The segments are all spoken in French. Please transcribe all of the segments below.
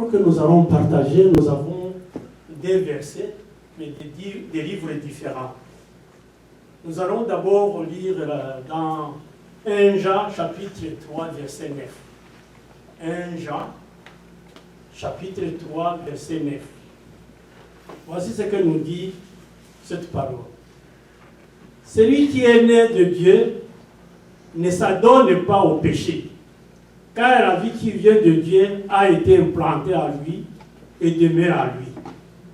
parole que nous allons partager, nous avons des versets, mais des livres différents. Nous allons d'abord lire dans 1 Jean, chapitre 3, verset 9. 1 Jean, chapitre 3, verset 9. Voici ce que nous dit cette parole. Celui qui est né de Dieu ne s'adonne pas au péché, car la vie qui vient de Dieu a été implantée à lui et demeure à lui.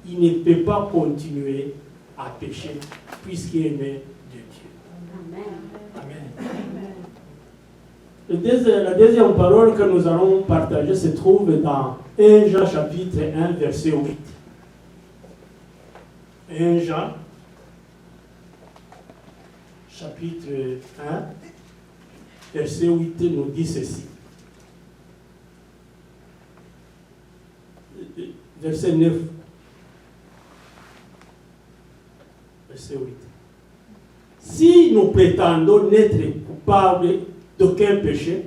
Il ne peut pas continuer à pécher puisqu'il est né de Dieu. Amen. Amen. La deuxième parole que nous allons partager se trouve dans 1 Jean chapitre 1 verset 8. 1 Jean chapitre 1 verset 8 nous dit ceci. Verset 9. Verset 8. Si nous prétendons n'être coupables d'aucun péché,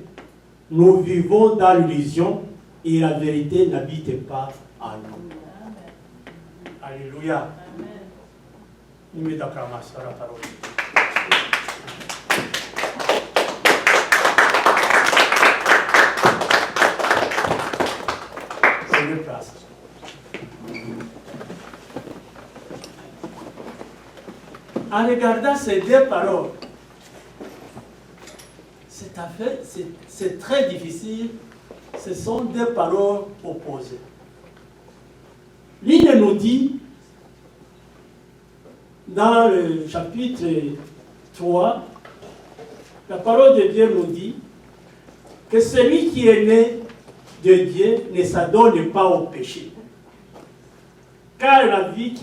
nous vivons dans l'illusion et la vérité n'habite pas en nous. Alléluia. Nous mettons la parole. Seigneur, place. En regardant ces deux paroles, c'est très difficile. Ce sont deux paroles opposées. L'une nous dit, dans le chapitre 3, la parole de Dieu nous dit que celui qui est né de Dieu ne s'adonne pas au péché. Car la vie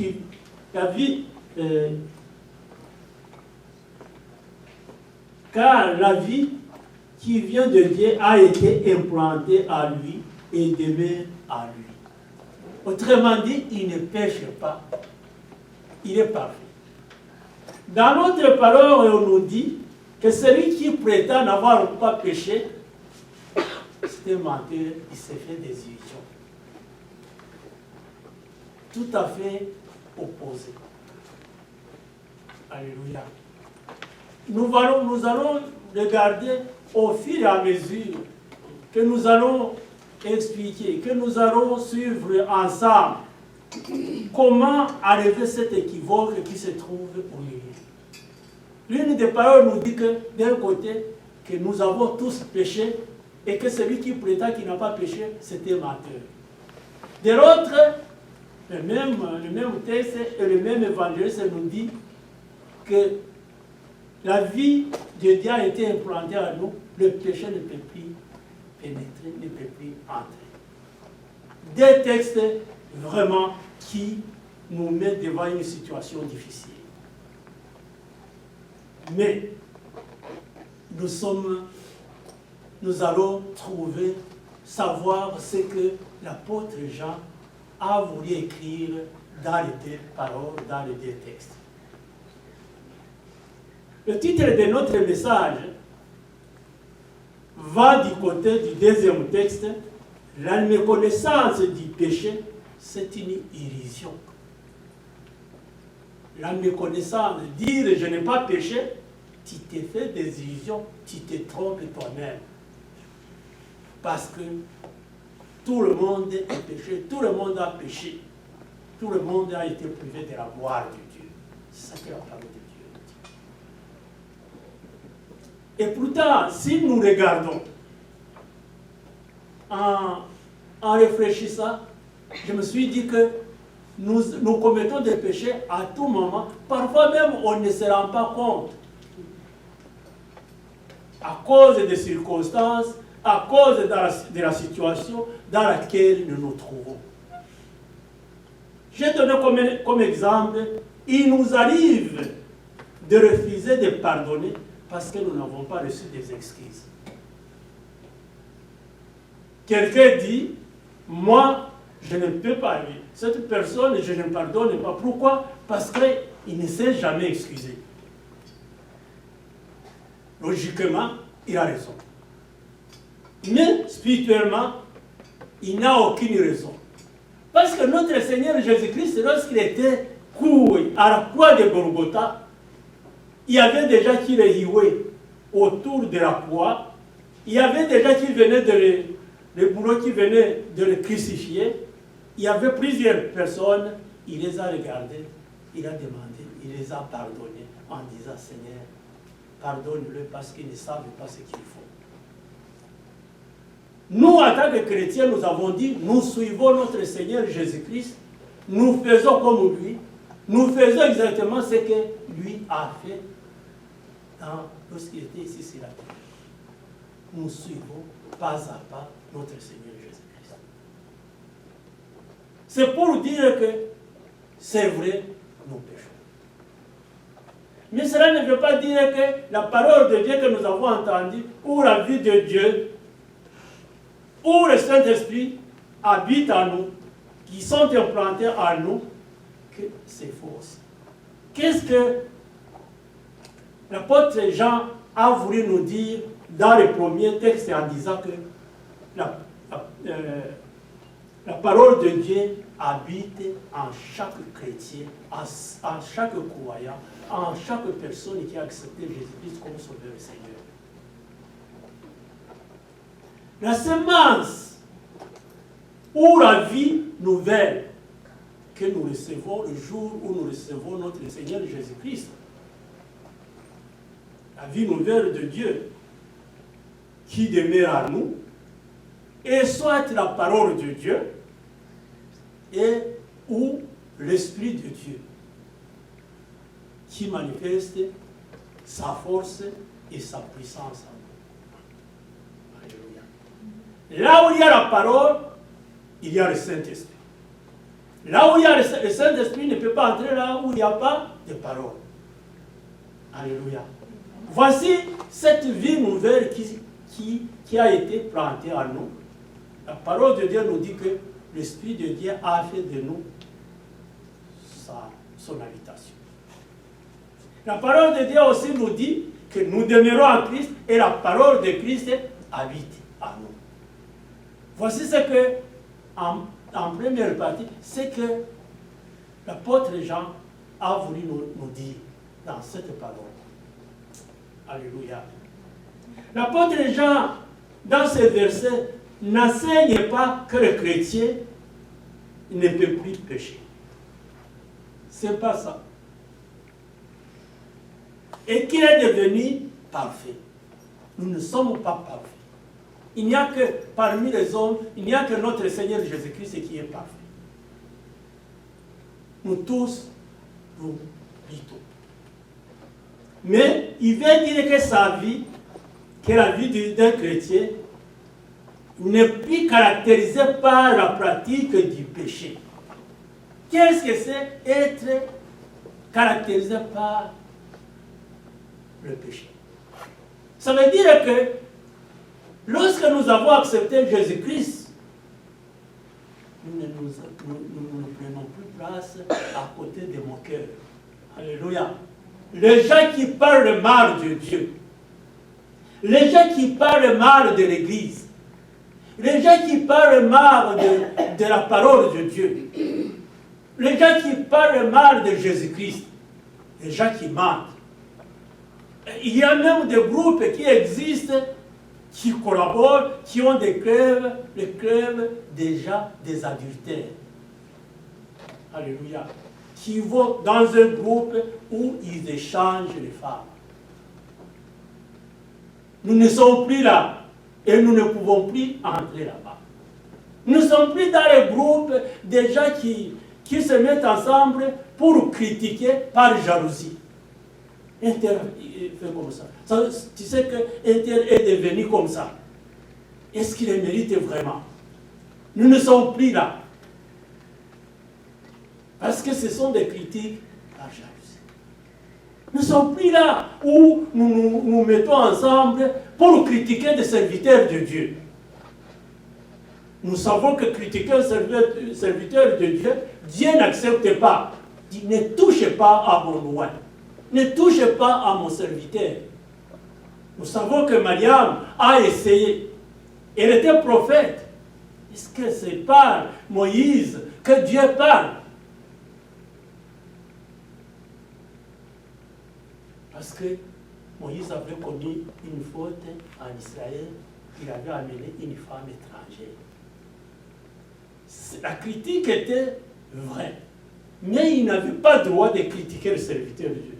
qui vient de Dieu a été implantée à lui et demeure à lui. Autrement dit, il ne pêche pas. Il est parfait. Dans notre parole, on nous dit que celui qui prétend n'avoir pas péché, c'est un menteur, il s'est fait des illusions. Tout à fait opposé. Alléluia. Nous allons regarder au fur et à mesure que nous allons expliquer, que nous allons suivre ensemble comment arriver à cet équivoque qui se trouve au milieu. L'une des paroles nous dit que d'un côté, que nous avons tous péché et que celui qui prétend qu'il n'a pas péché, c'est un menteur. De l'autre, le même texte et le même évangéliste nous dit que la vie de Dieu a été implantée à nous, le péché ne peut plus pénétrer, ne peut plus entrer. Des textes vraiment qui nous mettent devant une situation difficile. Mais nous allons savoir ce que l'apôtre Jean a voulu écrire dans les deux paroles, dans les deux textes. Le titre de notre message va du côté du deuxième texte. La méconnaissance du péché, c'est une illusion. La méconnaissance, dire je n'ai pas péché, tu t'es fait des illusions, tu te trompes toi-même. Parce que tout le monde est péché, tout le monde a péché, tout le monde a été privé de la gloire de Dieu. C'est ça que la parole de Dieu. Et pourtant, si nous regardons, en réfléchissant, je me suis dit que nous commettons des péchés à tout moment. Parfois même, on ne se rend pas compte. À cause des circonstances, à cause de la situation dans laquelle nous nous trouvons. J'ai donné comme exemple, il nous arrive de refuser de pardonner parce que nous n'avons pas reçu des excuses. Quelqu'un dit, moi, je ne peux pas lui. Cette personne, je ne pardonne pas. Pourquoi? Parce qu'il ne s'est jamais excusé. Logiquement, il a raison. Mais spirituellement, il n'a aucune raison. Parce que notre Seigneur Jésus-Christ, lorsqu'il était coué à la croix de Golgotha, il y avait déjà qui le hiouaient autour de la croix. Il y avait déjà qui venaient le bourreau qui venait de le crucifier. Il y avait plusieurs personnes. Il les a regardées, il a demandé, il les a pardonnés en disant, Seigneur, pardonne-le parce qu'ils ne savent pas ce qu'il faut. Nous, en tant que chrétiens, nous avons dit, nous suivons notre Seigneur Jésus-Christ, nous faisons comme lui, nous faisons exactement ce que lui a fait lorsqu'il était ici sur la terre. Nous suivons pas à pas notre Seigneur Jésus-Christ. C'est pour dire que c'est vrai, nous péchons. Mais cela ne veut pas dire que la parole de Dieu que nous avons entendue, ou la vie de Dieu, ou le Saint-Esprit habite en nous, qui sont implantés en nous, que c'est faux aussi. Qu'est-ce que l'apôtre Jean a voulu nous dire dans le premier texte en disant que la parole de Dieu habite en chaque chrétien, en chaque croyant, en chaque personne qui a accepté Jésus-Christ comme sauveur et Seigneur. La semence ou la vie nouvelle que nous recevons le jour où nous recevons notre Seigneur Jésus-Christ, la vie nouvelle de Dieu qui demeure en nous, et soit la parole de Dieu, et ou l'Esprit de Dieu qui manifeste sa force et sa puissance en nous. Alléluia. Là où il y a la parole, il y a le Saint-Esprit. Là où il y a le Saint-Esprit ne peut pas entrer là où il n'y a pas de parole. Alléluia. Voici cette vie nouvelle qui a été plantée en nous. La parole de Dieu nous dit que l'Esprit de Dieu a fait de nous son habitation. La parole de Dieu aussi nous dit que nous demeurons en Christ et la parole de Christ habite en nous. Voici ce que, en première partie, c'est que l'apôtre Jean a voulu nous dire dans cette parole. Alléluia. L'apôtre Jean, dans ce verset, n'enseigne pas que le chrétien ne peut plus pécher. C'est pas ça. Et qu'il est devenu parfait. Nous ne sommes pas parfaits. Il n'y a que parmi les hommes, il n'y a que notre Seigneur Jésus-Christ qui est parfait. Nous tous, nous luttons. Mais il veut dire que sa vie, que la vie d'un chrétien, n'est plus caractérisée par la pratique du péché. Qu'est-ce que c'est être caractérisé par le péché? Ça veut dire que lorsque nous avons accepté Jésus-Christ, nous ne prenons plus place à côté de mon cœur. Alléluia. Les gens qui parlent mal de Dieu, les gens qui parlent mal de l'Église, les gens qui parlent mal de la parole de Dieu, les gens qui parlent mal de Jésus-Christ, les gens qui mentent. Il y a même des groupes qui existent, qui collaborent, qui ont des crèves, les crèves déjà des adultères. Alléluia. Qui vont dans un groupe où ils échangent les femmes. Nous ne sommes plus là et nous ne pouvons plus entrer là-bas. Nous ne sommes plus dans les groupes des gens qui se mettent ensemble pour critiquer par jalousie. Inter fait comme ça. Tu sais que Inter est devenu comme ça. Est-ce qu'il le mérite vraiment? Nous ne sommes plus là. Parce que ce sont des critiques par jalousie. Nous ne sommes plus là où nous mettons ensemble pour critiquer des serviteurs de Dieu. Nous savons que critiquer un serviteur de Dieu, Dieu n'accepte pas. Il ne touche pas à mon loin. Ne touche pas à mon serviteur. Nous savons que Mariam a essayé. Elle était prophète. Est-ce que c'est par Moïse que Dieu parle? Parce que Moïse avait commis une faute en Israël, il avait amené une femme étrangère. La critique était vraie, mais il n'avait pas le droit de critiquer le serviteur de Dieu.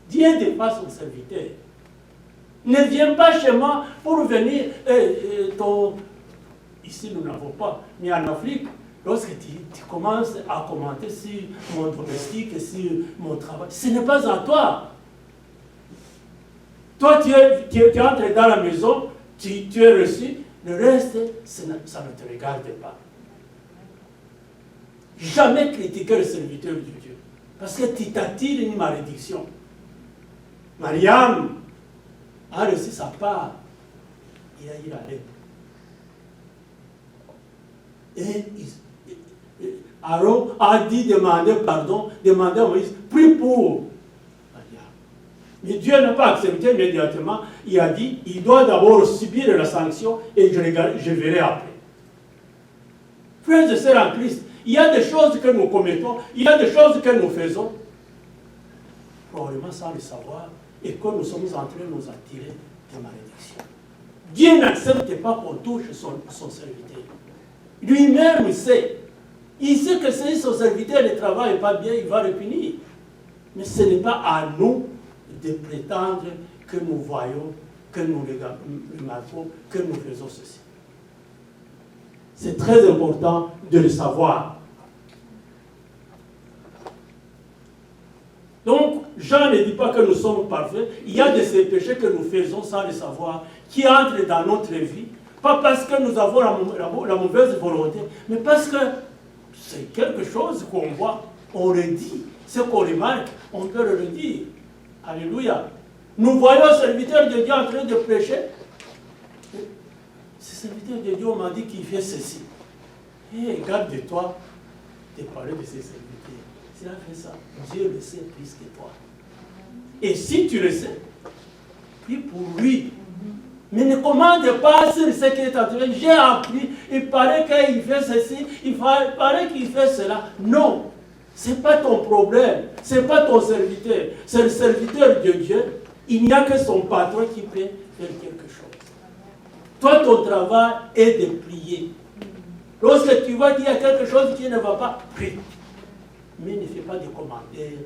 Dieu défend son serviteur. Ne viens pas chez moi pour venir, ici nous n'avons pas, mais en Afrique, lorsque tu commences à commenter sur mon domestique, sur mon travail, ce n'est pas à toi. Toi, tu es entré dans la maison, tu es reçu, le reste, ça ne te regarde pas. Jamais critiquer le serviteur de Dieu, parce que tu t'attires une malédiction. Mariam a reçu sa part, il a eu la lèpre. Et Aaron a dit demander pardon, demander à Moïse, prie pour Mariam. Mais Dieu n'a pas accepté immédiatement, il a dit, il doit d'abord subir la sanction et je verrai après. Frères et sœurs en Christ, il y a des choses que nous commettons, il y a des choses que nous faisons, probablement sans le savoir, et que nous sommes en train de nous attirer des malédictions. Dieu n'accepte pas qu'on touche son serviteur. Lui-même, il sait que si son serviteur ne travaille pas bien, il va le punir. Mais ce n'est pas à nous de prétendre que nous voyons, que nous remarquons, que nous faisons ceci. C'est très important de le savoir. Donc, Jean ne dit pas que nous sommes parfaits. Il y a de ces péchés que nous faisons sans le savoir, qui entrent dans notre vie, pas parce que nous avons la mauvaise volonté, mais parce que c'est quelque chose qu'on voit, on le dit. Ce qu'on remarque, on peut le redire. Alléluia. Nous voyons un serviteur de Dieu en train de prêcher. Ce serviteur de Dieu m'a dit qu'il fait ceci. Et garde-toi de parler de ses serviteurs. S'il a fait ça, Dieu le sait plus que toi. Et si tu le sais, prie pour lui. Mais ne commande pas sur ce qui est en train. J'ai appris, il paraît qu'il fait ceci, il paraît qu'il fait cela. Non, ce n'est pas ton problème, ce n'est pas ton serviteur. C'est le serviteur de Dieu. Il n'y a que son patron qui peut faire quelque chose. Toi, ton travail est de prier. Lorsque tu vois qu'il y a quelque chose qui ne va pas, prie. Mais ne fais pas de commentaires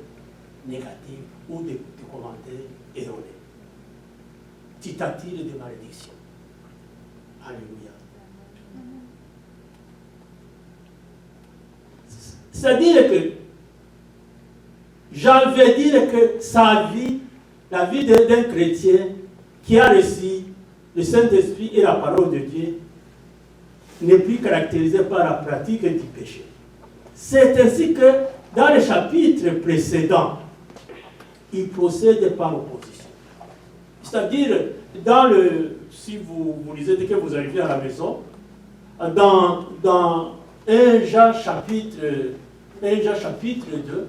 négatifs ou de commentaires erronés. Tu t'attires des malédictions. Alléluia. C'est-à-dire que Jean veut dire que sa vie, la vie d'un chrétien qui a reçu le Saint-Esprit et la parole de Dieu, n'est plus caractérisée par la pratique du péché. C'est ainsi que dans le chapitre précédent, il procède par opposition. C'est-à-dire, si vous lisez dès que vous arrivez à la maison, dans 1 Jean chapitre 2,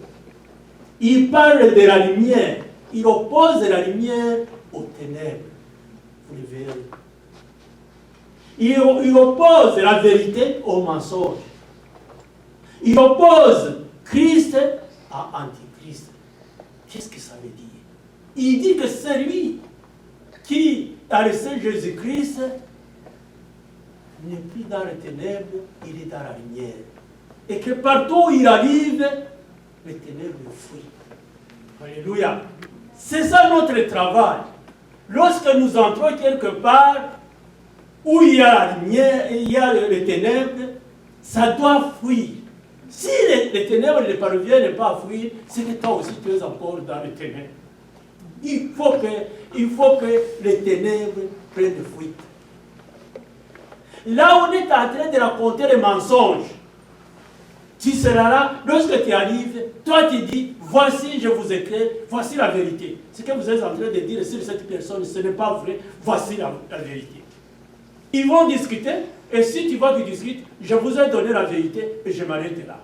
il parle de la lumière. Il oppose la lumière aux ténèbres. Vous le verrez. Il oppose la vérité au mensonge. Il oppose Christ à Antichrist. Qu'est-ce que ça veut dire? Il dit que celui qui a reçu Jésus-Christ n'est plus dans les ténèbres, il est dans la lumière. Et que partout où il arrive, les ténèbres le fuient. Alléluia. C'est ça notre travail. Lorsque nous entrons quelque part où il y a la lumière, il y a les ténèbres, ça doit fuir. Si les ténèbres ne parviennent pas à fuir, c'est que toi aussi tu es encore dans les ténèbres. Il faut que les ténèbres prennent fuite. Là où on est en train de raconter les mensonges, tu seras là, lorsque tu arrives, toi tu dis, voici je vous écris, voici la vérité. Ce que vous êtes en train de dire sur cette personne, ce n'est pas vrai, voici la vérité. Ils vont discuter, et si tu vois qu'ils discutent, je vous ai donné la vérité et je m'arrête là.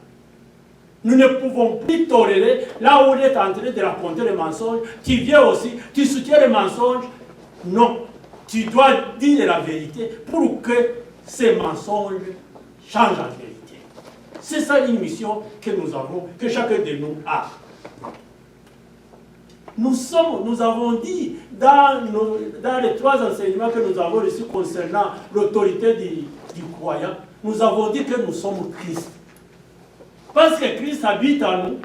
Nous ne pouvons plus tolérer, là où on est en train de raconter les mensonges, tu viens aussi, tu soutiens les mensonges. Non, tu dois dire la vérité pour que ces mensonges change en vérité. C'est ça une mission que nous avons, que chacun de nous a. Nous avons dit dans les 3 enseignements que nous avons reçus concernant l'autorité du croyant, nous avons dit que nous sommes Christ. Parce que Christ habite en nous,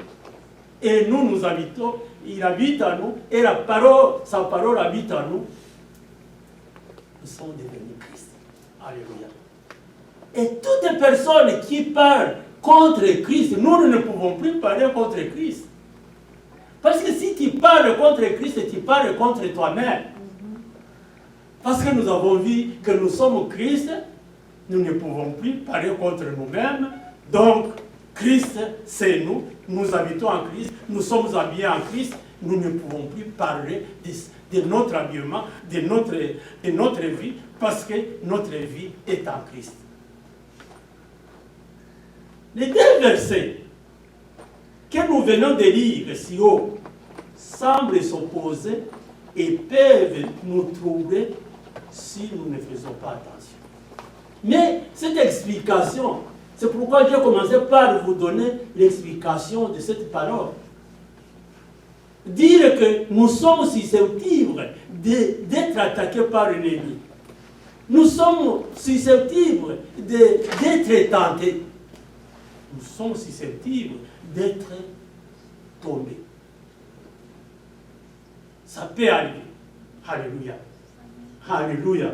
et nous habitons, il habite en nous, et sa parole habite en nous. Nous sommes devenus Christ. Alléluia. Et toute personne qui parle contre Christ, nous ne pouvons plus parler contre Christ. Parce que si tu parles contre Christ, tu parles contre toi-même. Parce que nous avons vu que nous sommes Christ, nous ne pouvons plus parler contre nous-mêmes. Donc, Christ, c'est nous. Nous habitons en Christ, nous sommes habillés en Christ. Nous ne pouvons plus parler de notre habillement, de notre vie, parce que notre vie est en Christ. Les 2 versets que nous venons de lire si haut semblent s'opposer et peuvent nous troubler si nous ne faisons pas attention. Mais cette explication, c'est pourquoi j'ai commencé par vous donner l'explication de cette parole. Dire que nous sommes susceptibles d'être attaqués par l'ennemi. Nous sommes susceptibles d'être tentés. Nous sommes susceptibles d'être tombés. Ça peut arriver. Alléluia. Alléluia.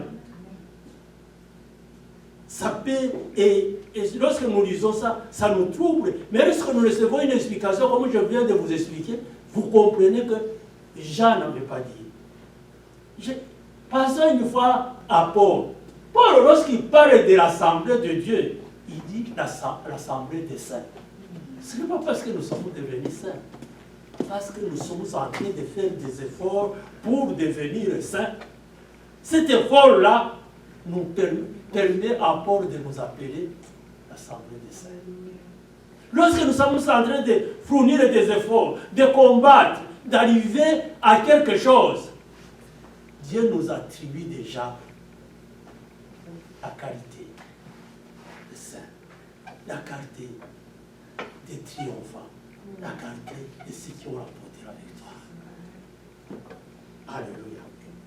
Ça peut, et lorsque nous lisons ça, ça nous trouble. Mais lorsque nous recevons une explication, comme je viens de vous expliquer, vous comprenez que Jean n'avait pas dit. Passons une fois à Paul. Paul, lorsqu'il parle de l'assemblée de Dieu, il dit l'assemblée des saints. Ce n'est pas parce que nous sommes devenus saints, parce que nous sommes en train de faire des efforts pour devenir saints. Cet effort-là nous permet à Paul de nous appeler l'assemblée des saints. Lorsque nous sommes en train de fournir des efforts, de combattre, d'arriver à quelque chose, Dieu nous attribue déjà la qualité des saints, la qualité des triomphants, la qualité de ceux qui ont remporté la victoire. Alléluia.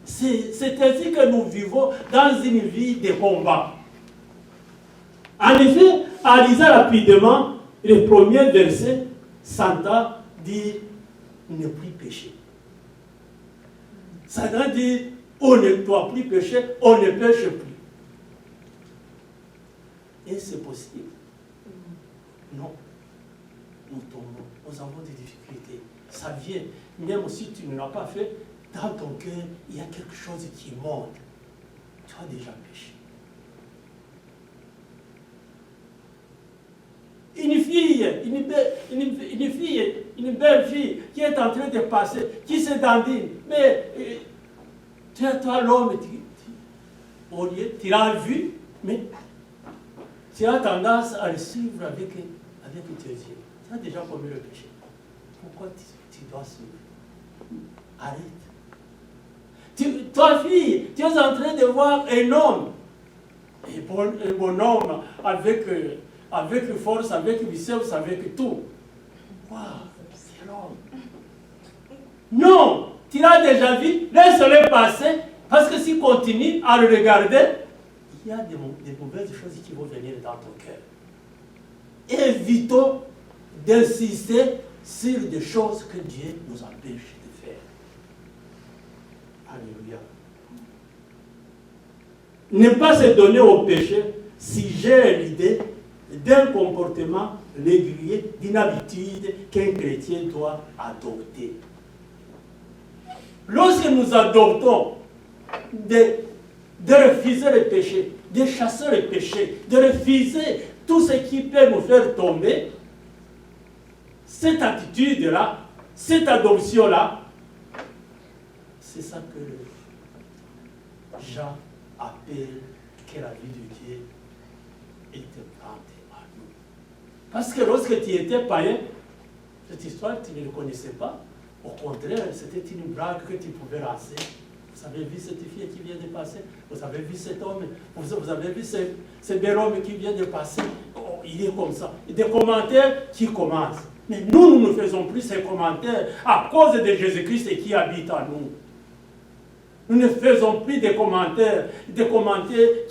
C'est ainsi que nous vivons dans une vie de combat. En effet, en lisant rapidement les premiers versets, s'entend dire ne plus pécher. Ça veut dire on ne doit plus pécher, on ne pêche plus. Et c'est possible. Non. Nous tombons, nous avons des difficultés. Ça vient, même si tu ne l'as pas fait, dans ton cœur, il y a quelque chose qui monte. Tu as déjà péché. Une belle fille qui est en train de passer, qui se dandine, mais toi l'homme, au lieu, tu l'as vu, mais tu as tendance à le suivre avec tes yeux. Tu as déjà commis le péché. Pourquoi tu dois suivre? Arrête. Toi, fille, tu es en train de voir un homme, un bon homme avec force, avec biceps, avec tout. Waouh, c'est l'homme. Non, tu l'as déjà vu, laisse-le passer, parce que s'il continue à le regarder, il y a des mauvaises choses qui vont venir dans ton cœur. Évitons d'insister sur des choses que Dieu nous empêche de faire. Alléluia. Ne pas se donner au péché si j'ai l'idée d'un comportement régulier, d'une habitude qu'un chrétien doit adopter. Lorsque nous adoptons de refuser le péché, de chasser le péché, de refuser tout ce qui peut nous faire tomber, cette attitude-là, cette adoption-là, c'est ça que Jean appelle que la vie de Dieu était grande à nous. Parce que lorsque tu étais païen, cette histoire, tu ne le connaissais pas. Au contraire, c'était une blague que tu pouvais lancer. Vous avez vu cette fille qui vient de passer? Vous avez vu cet homme? Vous avez vu ce bel homme qui vient de passer? Oh, il est comme ça. Et des commentaires qui commencent. Mais nous ne faisons plus ces commentaires à cause de Jésus-Christ qui habite en nous. Nous ne faisons plus des commentaires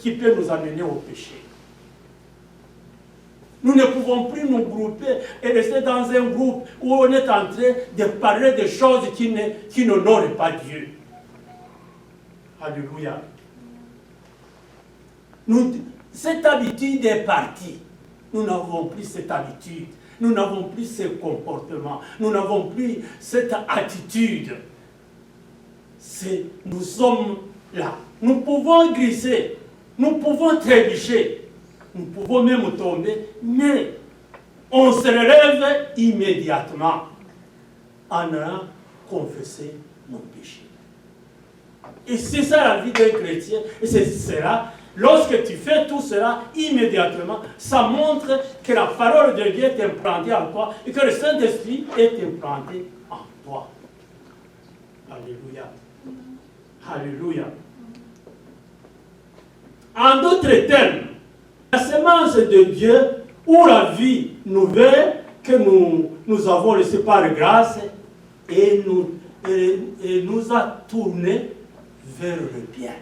qui peuvent nous amener au péché. Nous ne pouvons plus nous grouper et rester dans un groupe où on est en train de parler de choses qui n'honorent pas Dieu. Alléluia. Cette habitude est partie. Nous n'avons plus cette habitude. Nous n'avons plus ce comportement. Nous n'avons plus cette attitude. Nous sommes là. Nous pouvons glisser. Nous pouvons trébucher. Nous pouvons même tomber. Mais on se relève immédiatement en allant confesser nos péchés. Et c'est ça la vie d'un chrétien. Et c'est cela. Lorsque tu fais tout cela, immédiatement, ça montre que la parole de Dieu est implantée en toi et que le Saint-Esprit est implanté en toi. Alléluia. Alléluia. En d'autres termes, la semence de Dieu ou la vie nouvelle que nous avons reçue par grâce et nous a tournés vers le bien.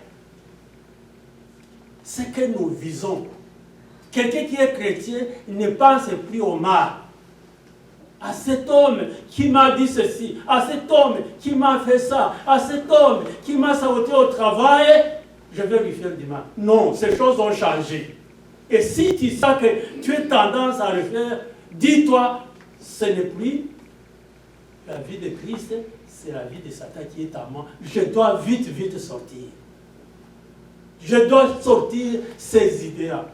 Ce que nous visons. Quelqu'un qui est chrétien ne pense plus au mal. À cet homme qui m'a dit ceci, à cet homme qui m'a fait ça, à cet homme qui m'a saboté au travail, je vais lui faire du mal. Non, ces choses ont changé. Et si tu sens que tu as tendance à le faire, dis-toi, ce n'est plus la vie de Christ, c'est la vie de Satan qui est en moi. Je dois vite, vite sortir. Je dois sortir ces idées-là.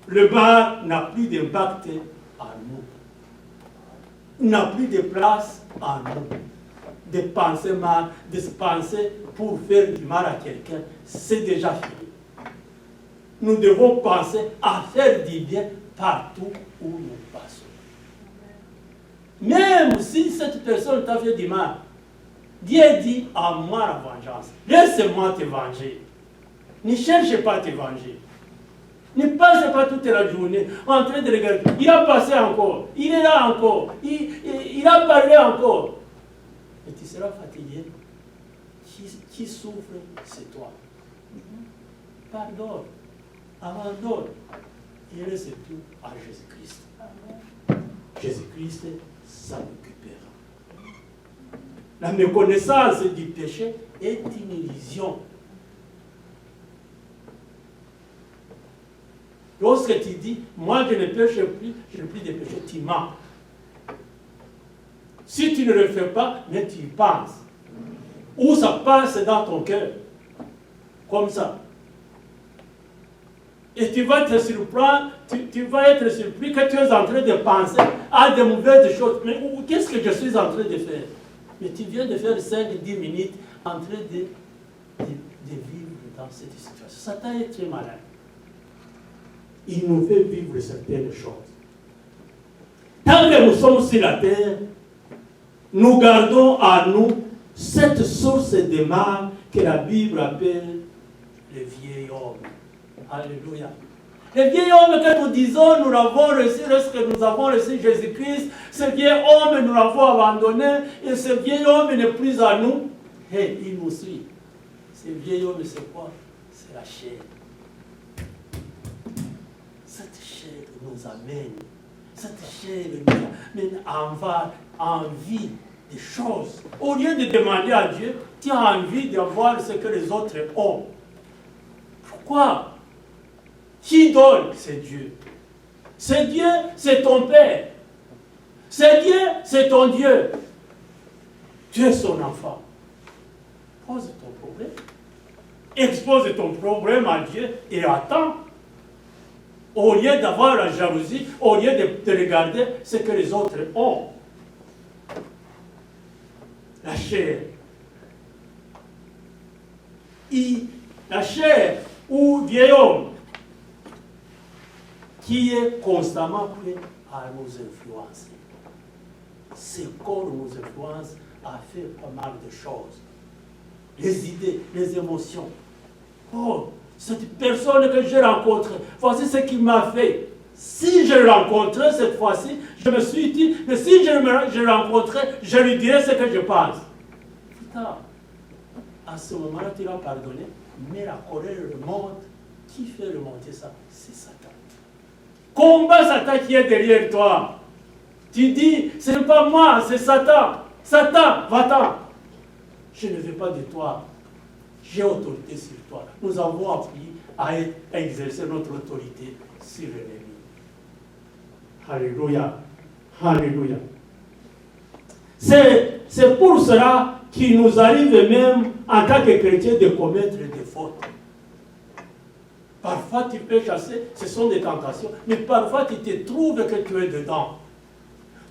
Le mal n'a plus d'impact en nous. N'a plus de place en nous. De penser mal, de se penser pour faire du mal à quelqu'un, c'est déjà fini. Nous devons penser à faire du bien partout où nous passons. Même si cette personne t'a fait du mal, Dieu dit à moi la vengeance. Laisse-moi te venger. Ne cherche pas à te venger. Ne passe pas toute la journée en train de regarder. Il a passé encore. Il est là encore. Il a parlé encore. Et tu seras fatigué. Qui souffre, c'est toi. Pardonne. Abandonne. Et laisse tout à Jésus-Christ. Jésus-Christ s'en occupera. La méconnaissance du péché est une illusion. Lorsque tu dis, moi je ne pêche plus, je n'ai plus de péché, tu mens. Si tu ne le fais pas, mais tu y penses. Ou ça passe dans ton cœur. Comme ça. Et tu vas te surprendre, tu vas être surpris que tu es en train de penser à de mauvaises choses. Mais qu'est-ce que je suis en train de faire? Mais tu viens de faire 5-10 minutes en train de vivre dans cette situation. Satan est très malin. Il nous fait vivre certaines choses. Tant que nous sommes sur la terre, nous gardons à nous cette source de mal que la Bible appelle le vieil homme. Alléluia. Le vieil homme que nous disons, nous l'avons reçu lorsque nous avons reçu Jésus-Christ. Ce vieil homme, nous l'avons abandonné. Et ce vieil homme n'est plus à nous. Et il nous suit. Ce vieil homme, c'est quoi? C'est la chair. Cette chair nous amène. Cette chair nous amène envie des choses. Au lieu de demander à Dieu, tu as envie d'avoir ce que les autres ont. Pourquoi? Qui donne? C'est Dieu. C'est Dieu, c'est ton Père. C'est Dieu, c'est ton Dieu. Tu es son enfant. Pose ton problème. Expose ton problème à Dieu et attends. Au lieu d'avoir la jalousie, au lieu de regarder ce que les autres ont. La chair. La chair ou vieil homme qui est constamment prêt à nous influencer. Ce corps nous influence a fait pas mal de choses. Les idées, les émotions. Oh, cette personne que j'ai rencontrée, voici ce qu'il m'a fait. Si je le rencontrais cette fois-ci, je me suis dit, mais si je le rencontrais, je lui dirais ce que je pense. Putain, à ce moment-là, tu vas pardonner, mais la colère remonte. Qui fait remonter ça? C'est Satan. Combat Satan qui est derrière toi. Tu dis, ce n'est pas moi, c'est Satan. Satan, va-t'en. Je ne veux pas de toi. J'ai autorité sur toi. Nous avons appris à exercer notre autorité sur l'ennemi. Alléluia. Alléluia. C'est pour cela qu'il nous arrive même, en tant que chrétiens, de commettre des fautes. Parfois, tu peux chasser, ce sont des tentations, mais parfois, tu te trouves que tu es dedans.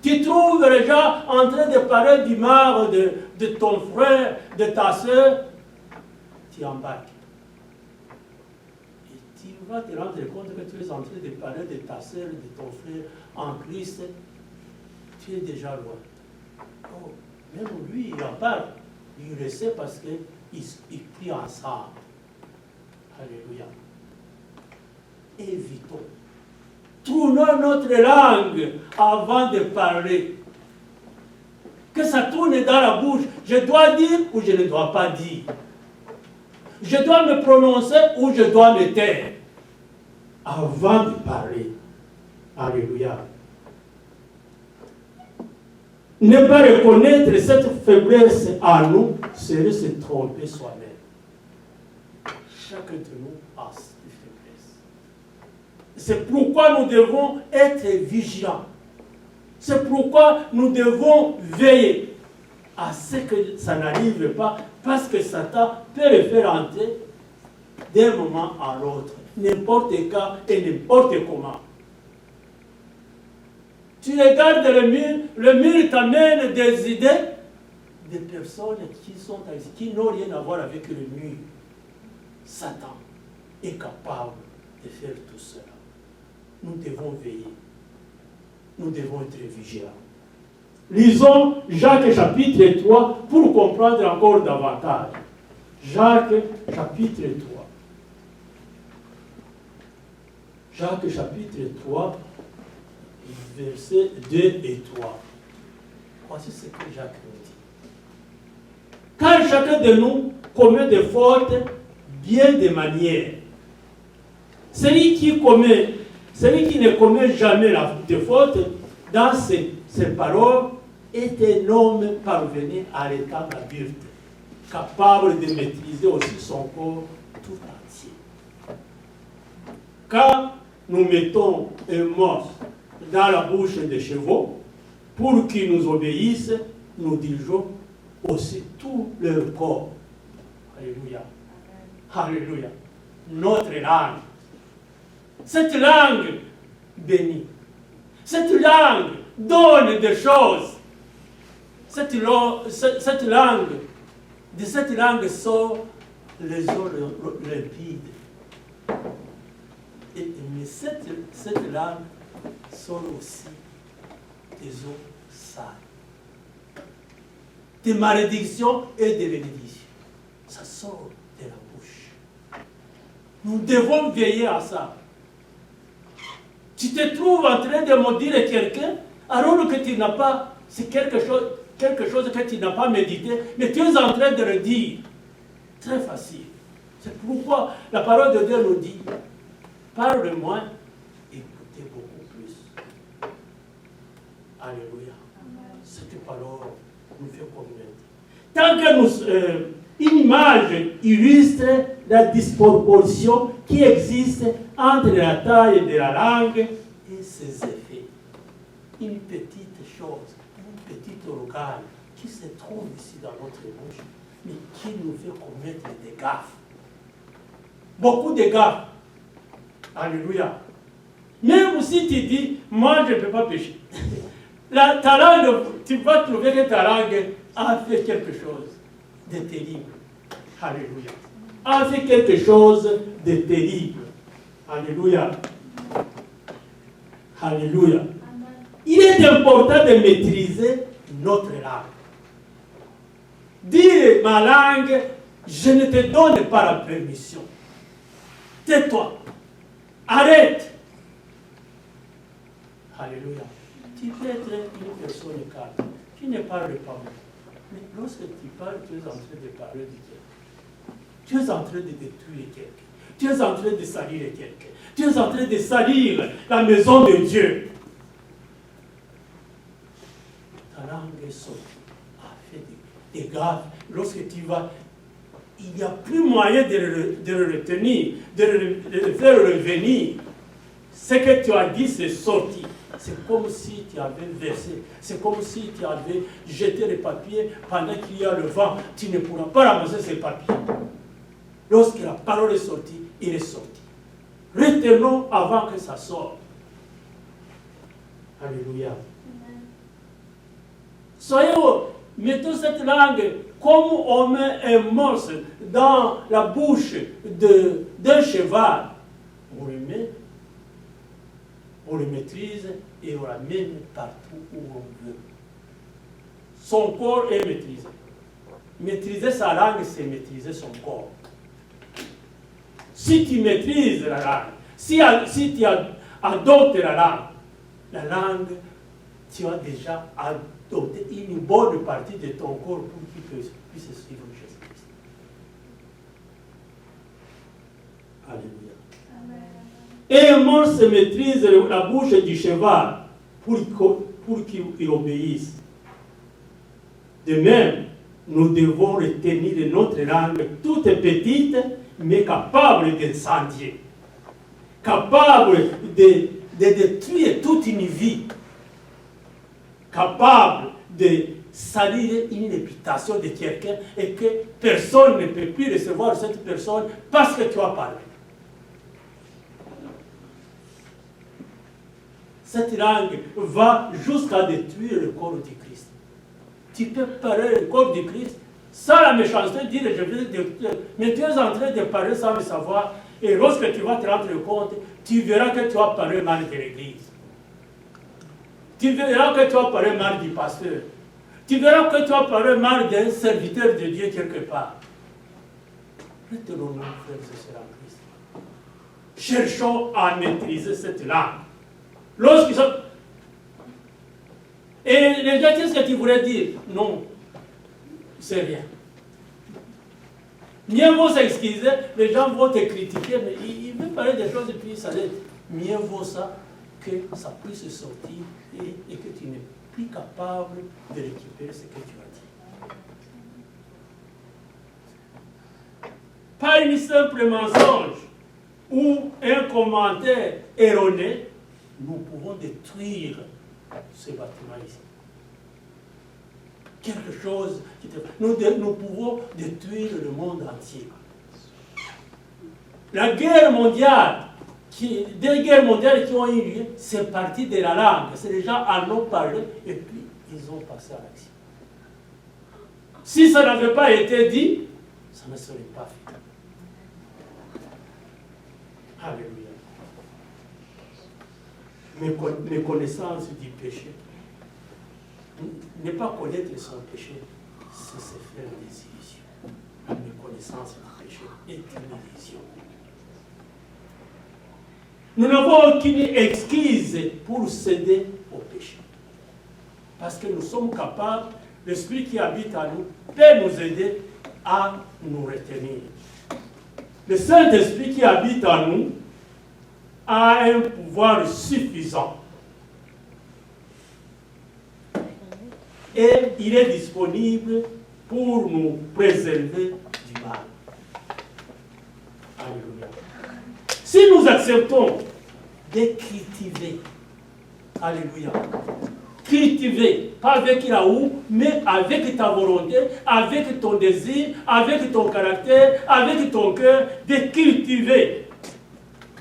Tu trouves les gens en train de parler du mal de ton frère, de ta soeur, tu embarques. Et tu vas te rendre compte que tu es en train de parler de ta soeur, de ton frère en Christ. Tu es déjà loin. Oh, même lui, il en parle. Il le sait parce qu'ils prient ensemble. Alléluia. Évitons. Tournons notre langue avant de parler. Que ça tourne dans la bouche. Je dois dire ou je ne dois pas dire. Je dois me prononcer ou je dois me taire. Avant de parler. Alléluia. Ne pas reconnaître cette faiblesse en nous serait se tromper soi-même. Chacun de nous a cette faiblesse. C'est pourquoi nous devons être vigilants. C'est pourquoi nous devons veiller à ce que ça n'arrive pas, parce que Satan peut le faire entrer d'un moment à l'autre, n'importe quand et n'importe comment. Tu regardes le mur t'amène des idées de personnes qui n'ont rien à voir avec le mur. Satan est capable de faire tout cela. Nous devons veiller. Nous devons être vigilants. Lisons Jacques chapitre 3 pour comprendre encore davantage. Jacques chapitre 3. Jacques chapitre 3, versets 2 et 3. Voici ce que Jacques nous dit. Car chacun de nous commet des fautes bien des manières. Celui qui ne commet jamais de faute dans ses paroles est un homme parvenu à l'état d'adulte, capable de maîtriser aussi son corps tout entier. Quand nous mettons un morceau dans la bouche des chevaux pour qu'ils nous obéissent, nous dirigeons aussi tout leur corps. Alléluia. Alléluia. Notre langue. Cette langue bénit. Cette langue donne des choses. Cette langue, de cette langue sort les eaux limpides. Mais cette langue sort aussi des eaux sales. Des malédictions et des bénédictions. Ça sort de la bouche. Nous devons veiller à ça. Tu te trouves en train de maudire quelqu'un alors que tu n'as pas, c'est quelque chose que tu n'as pas médité, mais tu es en train de le dire. Très facile. C'est pourquoi la parole de Dieu nous dit, parle moins, écoutez beaucoup plus. Alléluia. Cette parole nous fait connaître. Tant que une image illustre la disproportion qui existe entre la taille de la langue et ses effets. Une petite chose, un petit organe qui se trouve ici dans notre bouche, mais qui nous fait commettre des gaffes. Beaucoup de gaffes. Alléluia. Même si tu dis, moi je ne peux pas pécher. Ta langue, tu vas trouver que ta langue a fait quelque chose de terrible. Alléluia. A fait quelque chose de terrible. Alléluia. Alléluia. Il est important de maîtriser notre langue. Dire ma langue, je ne te donne pas la permission. Tais-toi. Arrête. Alléluia. Tu peux être une personne calme. Tu ne parles pas beaucoup. Mais lorsque tu parles, tu es en train de parler de quelqu'un. Tu es en train de détruire quelqu'un. Tu es en train de salir quelqu'un. Tu es en train de salir la maison de Dieu. Ta langue est sortie. A fait des gaffes. Lorsque tu vas, il n'y a plus moyen de le retenir, de le faire revenir. Ce que tu as dit, c'est sorti. C'est comme si tu avais versé. C'est comme si tu avais jeté les papiers pendant qu'il y a le vent. Tu ne pourras pas ramasser ces papiers. Lorsque la parole est sortie, il est sorti. Retenons avant que ça sorte. Alléluia. Mettons cette langue comme on met un morceau dans la bouche d'un cheval. On le maîtrise et on l'amène partout où on veut. Son corps est maîtrisé. Maîtriser sa langue, c'est maîtriser son corps. Si tu maîtrises la langue, si tu adoptes la langue, tu as déjà adopté une bonne partie de ton corps pour qu'il puisse suivre Jésus-Christ. Alléluia. Et un morse maîtrise la bouche du cheval pour qu'il obéisse. De même, nous devons retenir notre langue toute petite, mais capable d'incendier, capable de détruire toute une vie, capable de salir une réputation de quelqu'un et que personne ne peut plus recevoir cette personne parce que tu as parlé. Cette langue va jusqu'à détruire le corps du Christ. Tu peux parler le corps du Christ sans la méchanceté, dire je vais détruire. Mais tu es en train de parler sans le savoir. Et lorsque tu vas te rendre compte, tu verras que tu as parlé mal de l'église. Tu verras que tu as parlé mal du pasteur. Tu verras que tu as parlé mal d'un serviteur de Dieu quelque part. Retenons-nous, frères et sœurs en Christ. Cherchons à maîtriser cette langue. Lorsqu'ils sont... Et les gens, qu'est-ce que tu voulais dire? Non, c'est rien. Mieux vaut s'excuser, les gens vont te critiquer, mais ils veulent parler des choses et puis ça l'aide. Mieux vaut ça que ça puisse sortir et que tu n'es plus capable de récupérer ce que tu as dit. Pas une simple mensonge ou un commentaire erroné, nous pouvons détruire ce bâtiment ici. Quelque chose qui nous pouvons détruire le monde entier. La guerre mondiale, des guerres mondiales qui ont eu lieu, c'est parti de la langue. C'est les gens en ont parlé et puis ils ont passé à l'action. Si ça n'avait pas été dit, ça ne serait pas fait. Alléluia. Méconnaissance du péché. Ne pas connaître son péché, c'est se faire des illusions. La méconnaissance du péché est une illusion. Nous n'avons aucune excuse pour céder au péché. Parce que nous sommes capables, l'Esprit qui habite en nous peut nous aider à nous retenir. Le Saint-Esprit qui habite en nous a un pouvoir suffisant. Et il est disponible pour nous préserver du mal. Alléluia. Si nous acceptons de cultiver, alléluia, cultiver, pas avec la houe, mais avec ta volonté, avec ton désir, avec ton caractère, avec ton cœur, de cultiver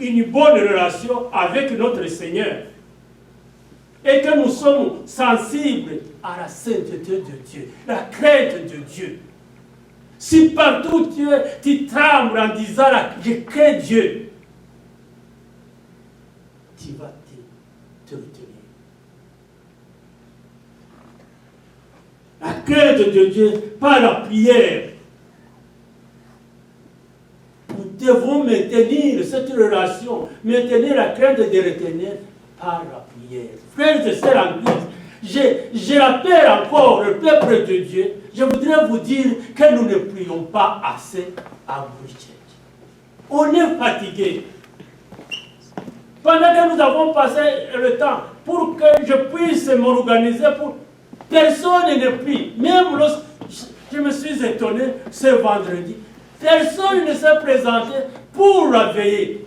une bonne relation avec notre Seigneur. Et que nous sommes sensibles à la sainteté de Dieu, la crainte de Dieu. Si partout tu trembles en disant je crains Dieu, tu vas te retenir. La crainte de Dieu par la prière. Nous devons maintenir cette relation, maintenir la crainte de l'Éternel par la prière. Frères et sœurs en Christ, je rappelle encore le peuple de Dieu, je voudrais vous dire que nous ne prions pas assez à Woodchurch. On est fatigué. Pendant que nous avons passé le temps pour que je puisse m'organiser, personne ne prie. Même lorsque je me suis étonné ce vendredi, personne ne s'est présenté pour la veiller.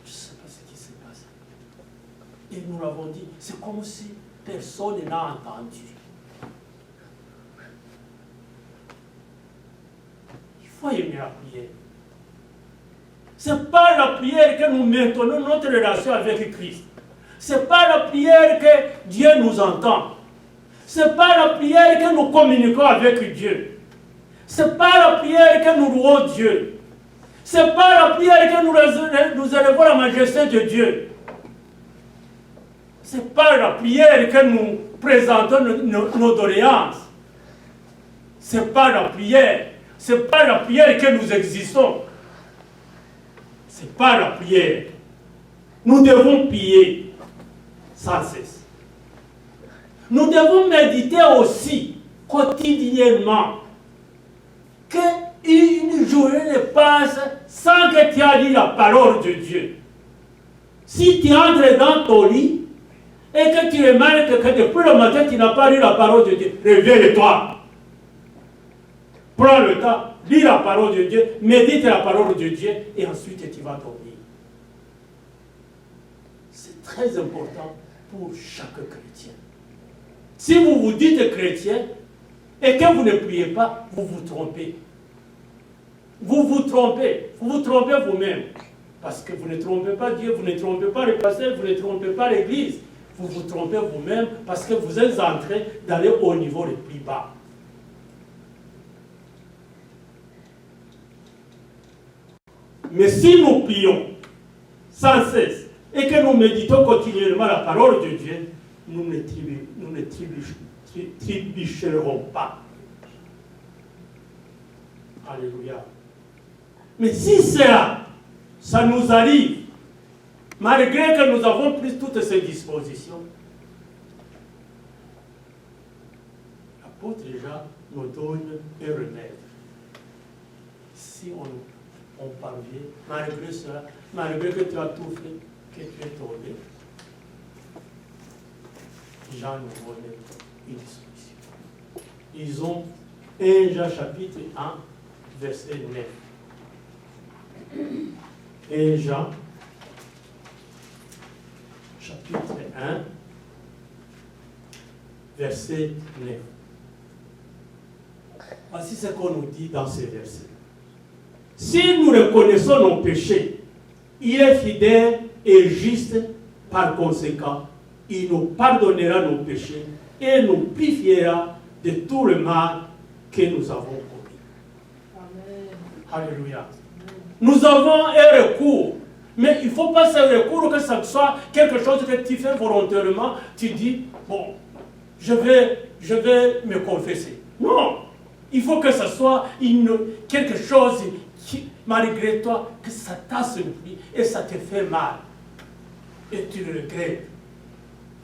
Je ne sais pas ce qui s'est passé. Et nous l'avons dit, c'est comme si personne n'a entendu. Il faut aimer la prière. C'est par la prière que nous maintenons notre relation avec Christ. C'est par la prière que Dieu nous entend. C'est par la prière que nous communiquons avec Dieu. C'est par la prière que nous louons Dieu. C'est par la prière que nous élevons la majesté de Dieu. C'est par la prière que nous présentons nos doléances. C'est par la prière. C'est par la prière que nous existons. C'est par la prière. Nous devons prier sans cesse. Nous devons méditer aussi quotidiennement qu'une journée ne passe sans que tu aies dit la parole de Dieu. Si tu entres dans ton lit et que tu remarques que depuis le matin tu n'as pas lu la parole de Dieu, réveille-toi. Prends le temps, lis la parole de Dieu, médite la parole de Dieu et ensuite tu vas dormir. C'est très important pour chaque chrétien. Si vous vous dites chrétien et que vous ne priez pas, vous vous trompez. Vous vous trompez. Vous vous trompez vous-même. Parce que vous ne trompez pas Dieu, vous ne trompez pas le pasteur, vous ne trompez pas l'Église. Vous vous trompez vous-même parce que vous êtes en train d'aller au niveau le plus bas. Mais si nous prions sans cesse et que nous méditons continuellement la parole de Dieu, nous ne trébucherons pas. Alléluia. Mais si ça nous arrive, malgré que nous avons pris toutes ces dispositions, l'apôtre Jean nous donne un remède. Si on parvient, malgré cela, malgré que tu as tout fait, que tu es tombé, Jean nous donne une solution. Ils ont 1 Jean chapitre 1, verset 9. 1 Jean chapitre 1, verset 9. Voici ce qu'on nous dit dans ces versets. Si nous reconnaissons nos péchés, il est fidèle et juste, par conséquent, il nous pardonnera nos péchés et nous purifiera de tout le mal que nous avons commis. Amen. Alléluia. Nous avons un recours, mais il ne faut pas ce recours que ça soit quelque chose que tu fais volontairement, tu dis, bon, je vais me confesser. Non, il faut que ce soit quelque chose qui, malgré toi, que ça t'a surpris et ça te fait mal. Et tu le regrettes.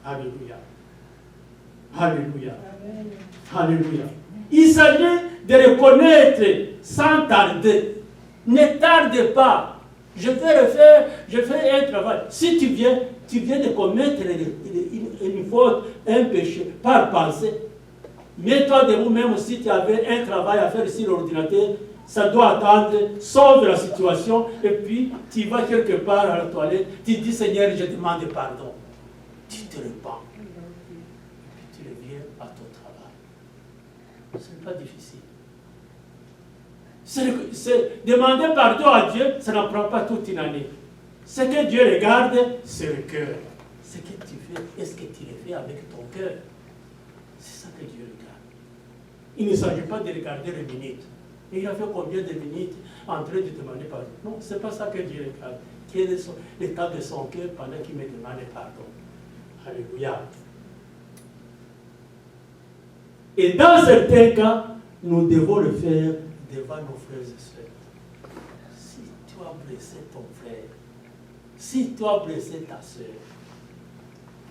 Alléluia. Alléluia. Amen. Alléluia. Il s'agit de reconnaître sans tarder. Ne tarde pas. Je fais un travail. Si tu viens de commettre une faute, un péché, par pensée, mets-toi debout, même si tu avais un travail à faire sur l'ordinateur, ça doit attendre, sauve la situation, et puis tu vas quelque part à la toilette, tu dis Seigneur, je demande pardon. Tu te repens. Et puis tu reviens à ton travail. Ce n'est pas difficile. Demander pardon à Dieu, ça n'en prend pas toute une année. Ce que Dieu regarde, c'est le cœur. Ce que tu fais, est-ce que tu le fais avec ton cœur? C'est ça que Dieu regarde. Il ne s'agit pas de regarder les minutes. Il a fait combien de minutes en train de demander pardon? Non, ce n'est pas ça que Dieu regarde. Quel est l'état de son cœur pendant qu'il me demande pardon? Alléluia. Et dans certains cas, nous devons le faire devant nos frères et sœurs. Si tu as blessé ton frère, si tu as blessé ta sœur,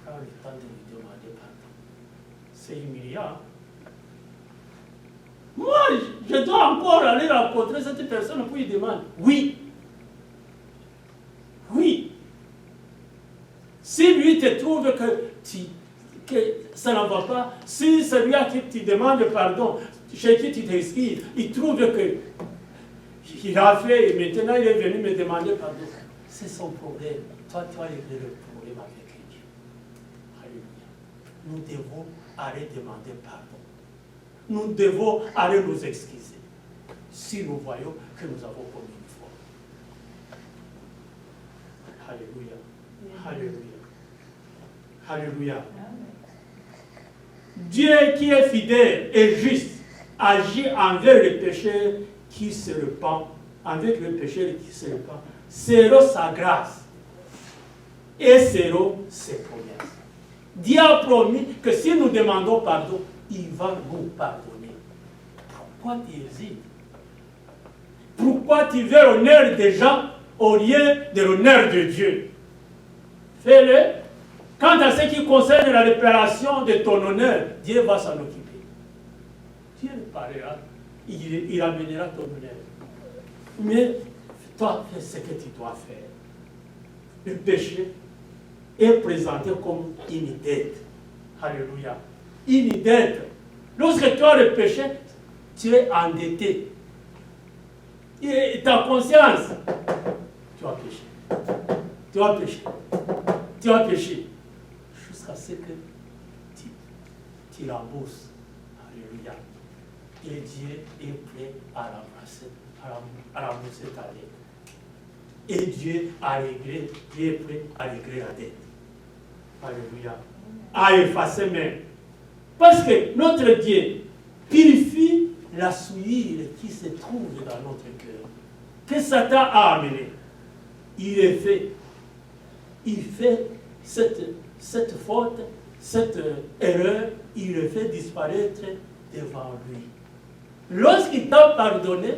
prends le temps de lui demander pardon. C'est humiliant. Moi, je dois encore aller rencontrer cette personne pour lui demander. Oui. Oui. Si lui te trouve que ça ne va pas, si celui à qui tu demandes pardon, chez qui tu t'excuses, il trouve que il a fait et maintenant il est venu me demander pardon, c'est son problème. Toi, tu as réglé le problème avec Dieu. Alléluia. Nous devons aller demander pardon. Nous devons aller nous excuser si nous voyons que nous avons commis une faute. Alléluia. Alléluia. Alléluia. Dieu qui est fidèle et juste agit envers le pécheur qui se repent, avec le pécheur qui se repent, selon sa grâce et selon ses promesses. Dieu a promis que si nous demandons pardon, il va nous pardonner. Pourquoi tu hésites? Pourquoi tu veux l'honneur des gens au lieu de l'honneur de Dieu? Fais-le. Quant à ce qui concerne la réparation de ton honneur, Dieu va s'en occuper. Dieu le parlera, il amènera ton honneur. Mais toi, fais ce que tu dois faire. Le péché est présenté comme une dette. Alléluia. Une dette. Lorsque tu as le péché, tu es endetté. Et ta conscience, tu as péché. Tu as péché. Tu as péché. Jusqu'à ce que tu rembourses. Alléluia. Et Dieu est prêt à rembourser ta dette. Et Dieu est prêt à régler la dette. Alléluia. À effacer même. Parce que notre Dieu purifie la souillure qui se trouve dans notre cœur. Que Satan a amené. Il fait cette faute, cette erreur, il le fait disparaître devant lui. Lorsqu'il t'a pardonné,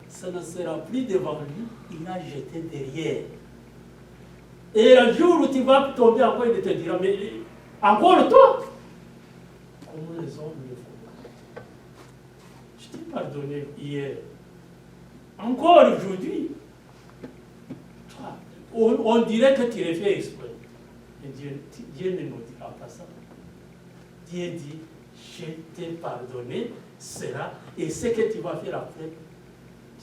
ça ne sera plus devant lui, il a jeté derrière. Et un jour où tu vas tomber encore, il te dira, mais encore toi? Comment les hommes le font? Je t'ai pardonné hier. Encore aujourd'hui. On dirait que tu l'as fait exprès. Mais Dieu ne nous dira pas ça. Dieu dit, je t'ai pardonné cela, et ce que tu vas faire après,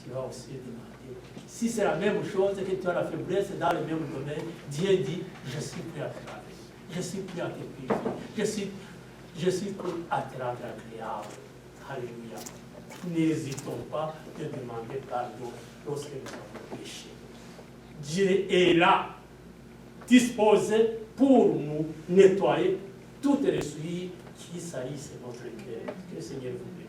tu vas aussi demander. Si c'est la même chose, que tu as la faiblesse dans le même domaine, Dieu dit, je suis prêt à te pardonner. Je suis prêt à te purifier. Je suis prêt à te rendre agréable. Alléluia. N'hésitons pas de demander pardon lorsque nous avons péché. Dieu est là, disposé pour nous nettoyer toutes les souillures qui salissent notre cœur. Que le Seigneur vous bénisse.